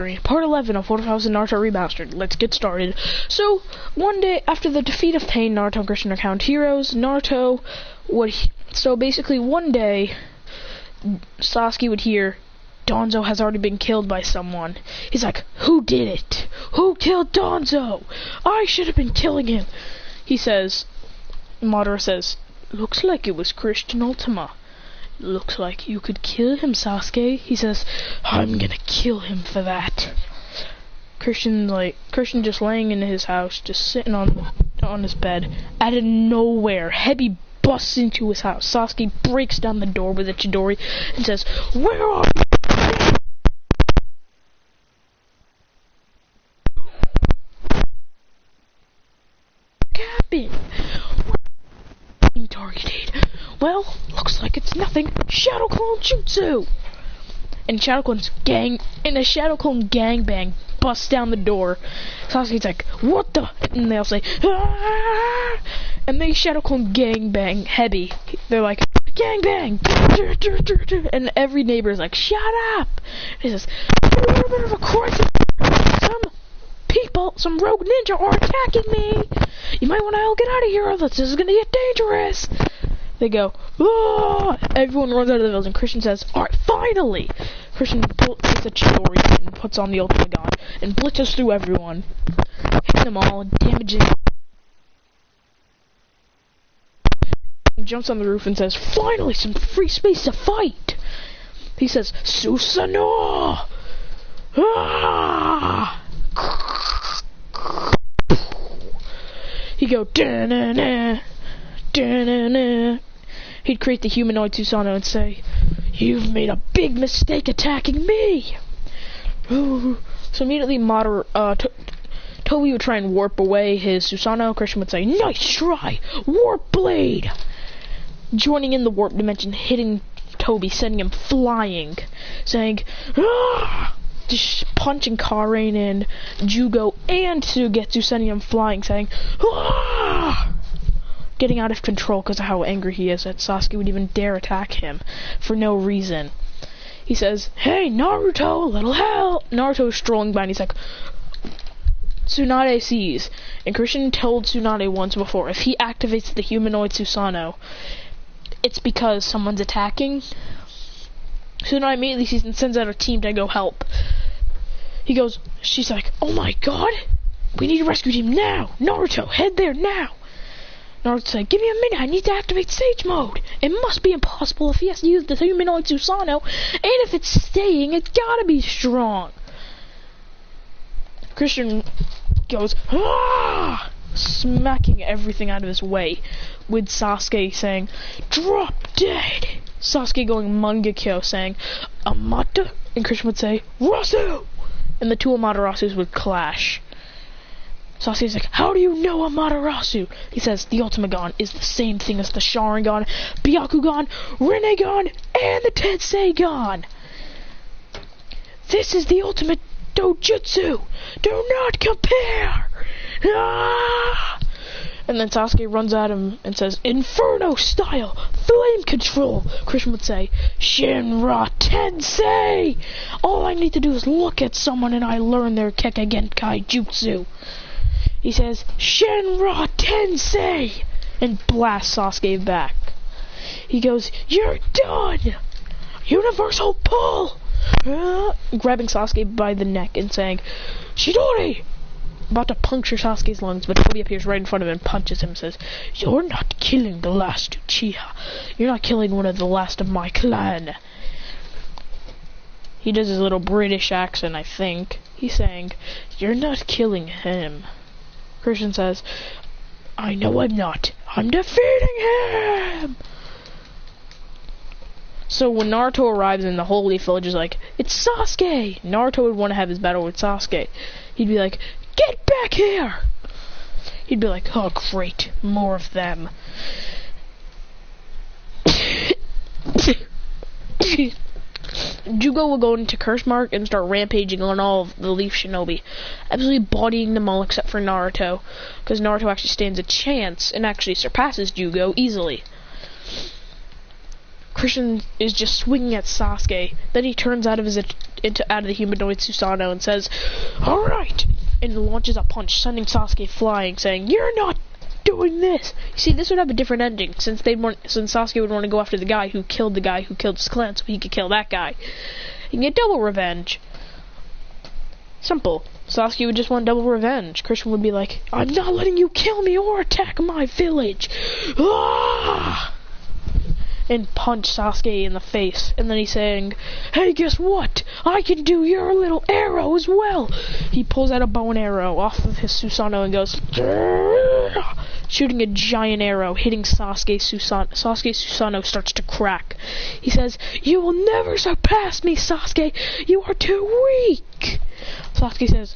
Part 11 of 4000 Naruto Remastered. Let's get started. So, one day after the defeat of Pain, Naruto and Christian are crowned heroes. So basically one day, Sasuke would hear, Danzo has already been killed by someone. He's like, who did it? Who killed Danzo? I should have been killing him. He says, Madara says, looks like it was Christian Ultima. Looks like you could kill him, Sasuke. He says, I'm gonna kill him for that. Christian just laying in his house, just sitting on his bed. Out of nowhere, Heavy busts into his house. Sasuke breaks down the door with a Chidori and says, where are you? What happened? Being targeted. Well, looks like it's nothing. Shadow Clone Jutsu! And a Shadow Clone gangbang busts down the door. Sasuke's like, what the? And they all say, ah! And they Shadow Clone gangbang Heavy. They're like, gangbang! And every neighbor is like, shut up! And he says, a little bit of a crisis. Some rogue ninja are attacking me. You might want to all get out of here, or this is gonna get dangerous. They go, ah! Everyone runs out of the building. Christian says, alright, finally! Christian takes a Chidori and puts on the Ultimate God and blitzes through everyone, hitting them all and damaging. He jumps on the roof and says, finally, some free space to fight! He says, Susanoo! Ah! He'd go, da-na-na, da-na-na. He'd create the humanoid Susanoo and say, you've made a big mistake attacking me! Ooh. So immediately Toby would try and warp away his Susanoo. Christian would say, nice try! Warp blade! Joining in the warp dimension, hitting Toby, sending him flying, saying, ah! Just punching Karen and Jugo and Sugetsu, sending him flying, saying, ah! Getting out of control because of how angry he is that Sasuke would even dare attack him for no reason. He says, hey, Naruto, a little help! Naruto's strolling by and he's like, Tsunade sees. And Christian told Tsunade once before, if he activates the humanoid Susanoo, it's because someone's attacking. Tsunade immediately sees and sends out a team to go help. She's like, oh my god, we need to rescue him now. Naruto, head there now. Naruto's like, give me a minute, I need to activate Sage Mode. It must be impossible if he has to use the humanoid Susanoo, and if it's staying, it's gotta be strong. Christian goes, ah! Smacking everything out of his way, with Sasuke saying, drop dead. Sasuke going Mangekyo, saying, Amata, and Christian would say, Rasu! And the two Amaterasus would clash. Sasuke's like, how do you know Amaterasu? He says, the Ultimagon is the same thing as the Sharingan, Byakugan, Rinnegan, and the Tenseigan. This is the ultimate dojutsu. Do not compare. Ah! And then Sasuke runs at him and says, Inferno style, flame control. Christian would say, Shinra Tensei. All I need to do is look at someone and I learn their Kekkei Jutsu. He says, Shinra Tensei, and blasts Sasuke back. He goes, you're done. Universal pull. Grabbing Sasuke by the neck and saying, Chidori. About to puncture Sasuke's lungs, but Toby appears right in front of him and punches him and says, you're not killing the last Uchiha. You're not killing one of the last of my clan. He does his little British accent, I think. He's saying, you're not killing him. Christian says, I know I'm not. I'm defeating him! So when Naruto arrives and the whole Leaf Village is like, it's Sasuke! Naruto would want to have his battle with Sasuke. He'd be like, get back here! He'd be like, oh great, more of them. Jugo will go into Curse Mark and start rampaging on all of the Leaf Shinobi, absolutely bodying them all except for Naruto, because Naruto actually stands a chance and actually surpasses Jugo easily. Christian is just swinging at Sasuke. Then he turns out of out of the humanoid Susanoo and says, "Alright!" and launches a punch, sending Sasuke flying, saying, "You're not doing this!" You see, this would have a different ending, since Sasuke would want to go after the guy who killed his clan, so he could kill that guy. And get double revenge. Simple. Sasuke would just want double revenge. Christian would be like, "I'm not letting you kill me or attack my village!" Ah! And punch Sasuke in the face. And then he's saying, "Hey, guess what? I can do your little arrow as well." He pulls out a bow and arrow off of his Susanoo and goes, shooting a giant arrow, hitting Sasuke's Susanoo. Sasuke's Susanoo starts to crack. He says, "You will never surpass me, Sasuke. You are too weak." Sasuke says,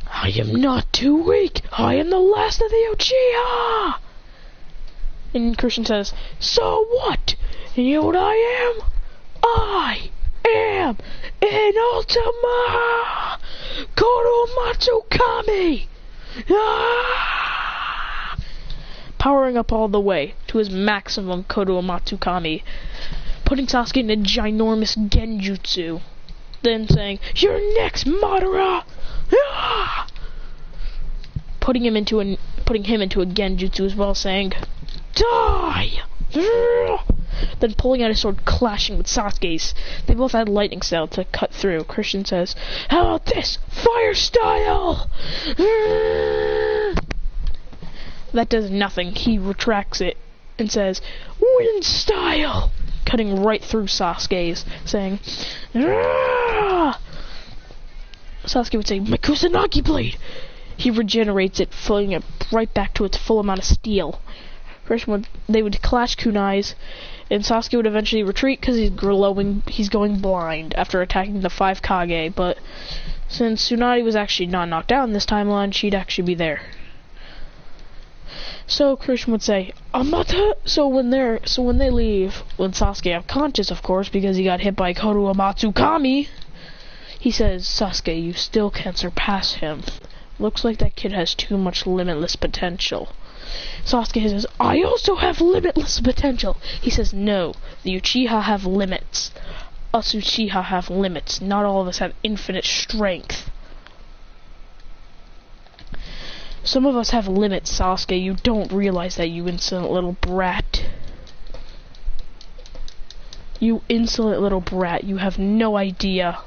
"I am not too weak. I am the last of the Uchiha." And Christian says, "So what? You know what I am? I am an Ultima Kodomatsu Kami!" Ah! Powering up all the way to his maximum Kodomatsu Kami, putting Sasuke in a ginormous genjutsu, then saying, "You're next, Madara!" Ah! Putting him into a genjutsu as well, saying, "Die!" Then pulling out his sword, clashing with Sasuke's. They both had lightning style to cut through. Christian says, "How about this? Fire style!" That does nothing. He retracts it and says, "Wind style!" Cutting right through Sasuke's, saying, "Ah!" Sasuke would say, "My Kusanagi blade!" He regenerates it, filling it right back to its full amount of steel. They would clash kunais, and Sasuke would eventually retreat because he's going blind after attacking the 5 Kage, but since Tsunade was actually not knocked out in this timeline, she'd actually be there. So Christian would say, "Amata." So when they leave, when Sasuke unconscious, of course, because he got hit by Kodomatsu Kami, he says, "Sasuke, you still can't surpass him. Looks like that kid has too much limitless potential." Sasuke says, "I also have limitless potential." He says, "No, the Uchiha have limits. Us Uchiha have limits. Not all of us have infinite strength. Some of us have limits, Sasuke. You don't realize that, you insolent little brat. You insolent little brat. You have no idea."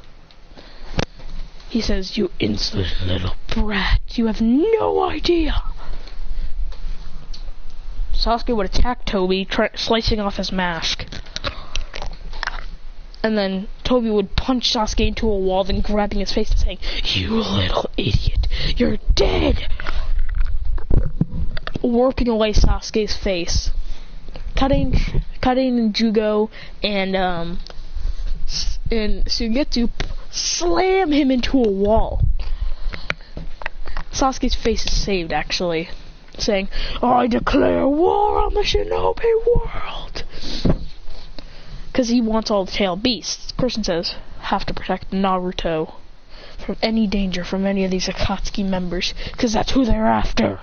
He says, "You insolent little brat. You have no idea." Sasuke would attack Toby, slicing off his mask. And then Toby would punch Sasuke into a wall, then grabbing his face and saying, "You little idiot, you're dead!" Warping away Sasuke's face. Cutting Jugo and Suigetsu slam him into a wall. Sasuke's face is saved, actually, saying, "I declare war on the shinobi world!" Because he wants all the tailed beasts. Christian says, "Have to protect Naruto from any danger from any of these Akatsuki members, because that's who they're after."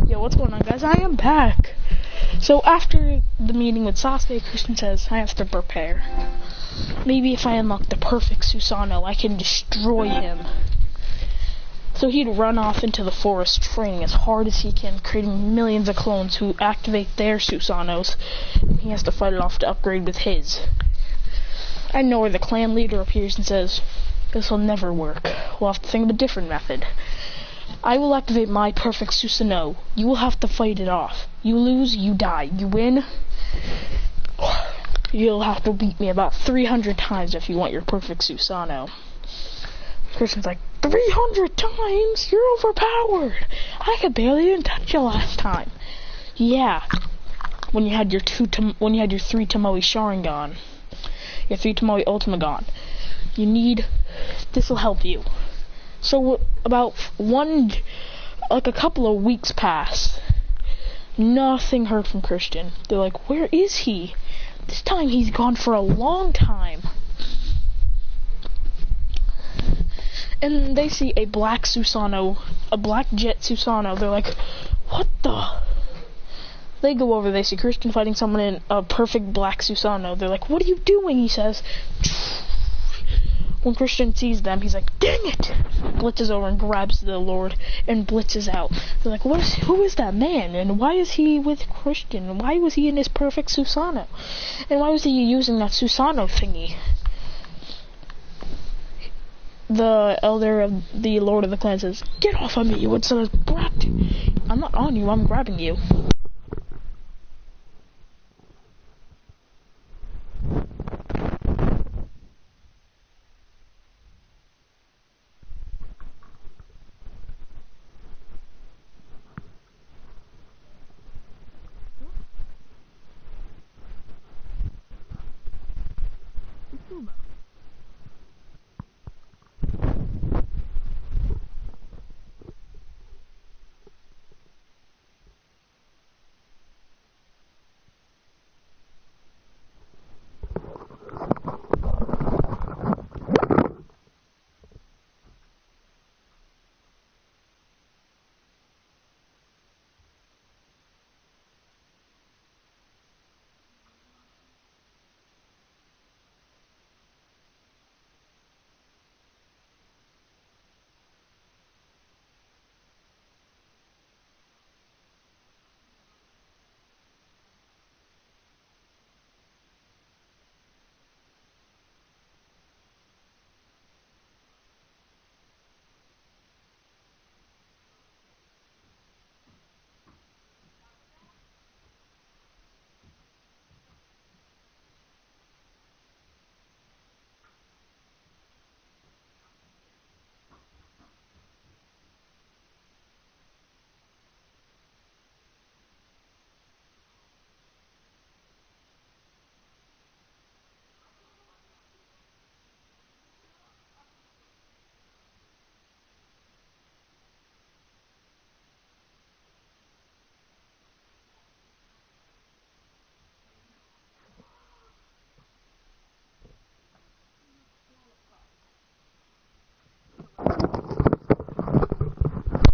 Yo, what's going on, guys? I am back. So after the meeting with Sasuke, Christian says, I have to prepare. Maybe if I unlock the perfect Susanoo, I can destroy him. So he'd run off into the forest, training as hard as he can, creating millions of clones who activate their Susanoos. And he has to fight it off to upgrade with his. I know where the clan leader appears and says, this will never work. We'll have to think of a different method. I will activate my perfect Susanoo. You will have to fight it off. You lose, you die. You win, you'll have to beat me about 300 times if you want your perfect Susanoo. Christian's like, 300 times? You're overpowered. I could barely even touch you last time. Yeah. When you had your 3 Tomoe Sharingan. Your 3 Tomoe Ultimagon. You need... This will help you. So about a couple of weeks passed. Nothing heard from Christian. They're like, where is he? This time he's gone for a long time. And they see a black Susanoo, a black jet Susanoo. They're like, what the? They go over, they see Christian fighting someone in a perfect black Susanoo. They're like, what are you doing? He says. When Christian sees them, he's like, dang it! Blitzes over and grabs the Lord and blitzes out. They're like, who is that man? And why is he with Christian? And why was he in his perfect Susanoo? And why was he using that Susanoo thingy? The elder of the Lord of the Clan says, get off of me, you insolent brat! I'm not on you, I'm grabbing you.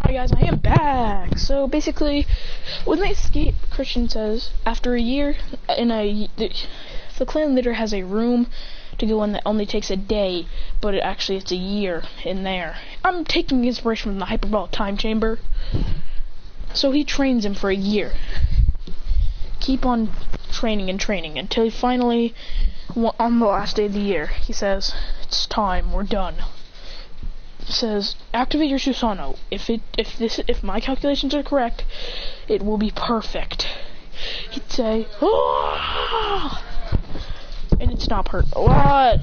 Hi guys, I am back. So basically, when they escape, Christian says, after a year, the clan leader has a room to go in that only takes a day, but it's a year in there. I'm taking inspiration from the hyperbolic time chamber. So he trains him for a year. Keep on training and training until he finally, on the last day of the year, he says, it's time, we're done. Says, activate your Susanoo. If my calculations are correct, it will be perfect. He'd say, oh! And it'd stop hurt. What?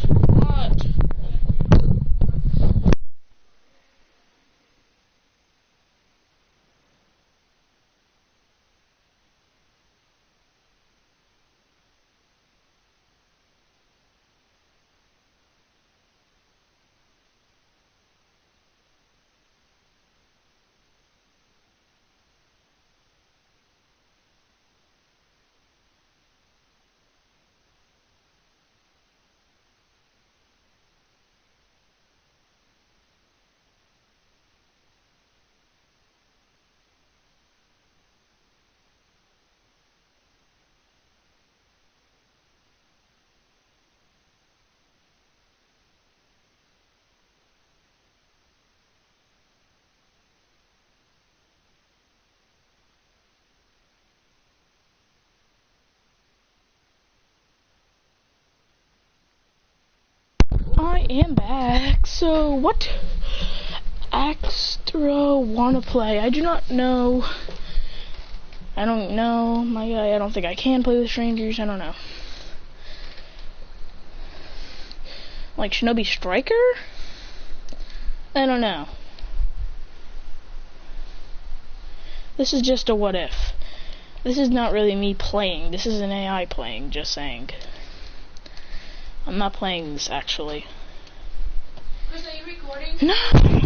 am back. So, what extra wanna play? I do not know. I don't know, my guy. I don't think I can play with strangers. I don't know. Like Shinobi Striker? I don't know. This is just a what if. This is not really me playing. This is an AI playing, just saying. I'm not playing this actually. Chris, are you recording? No!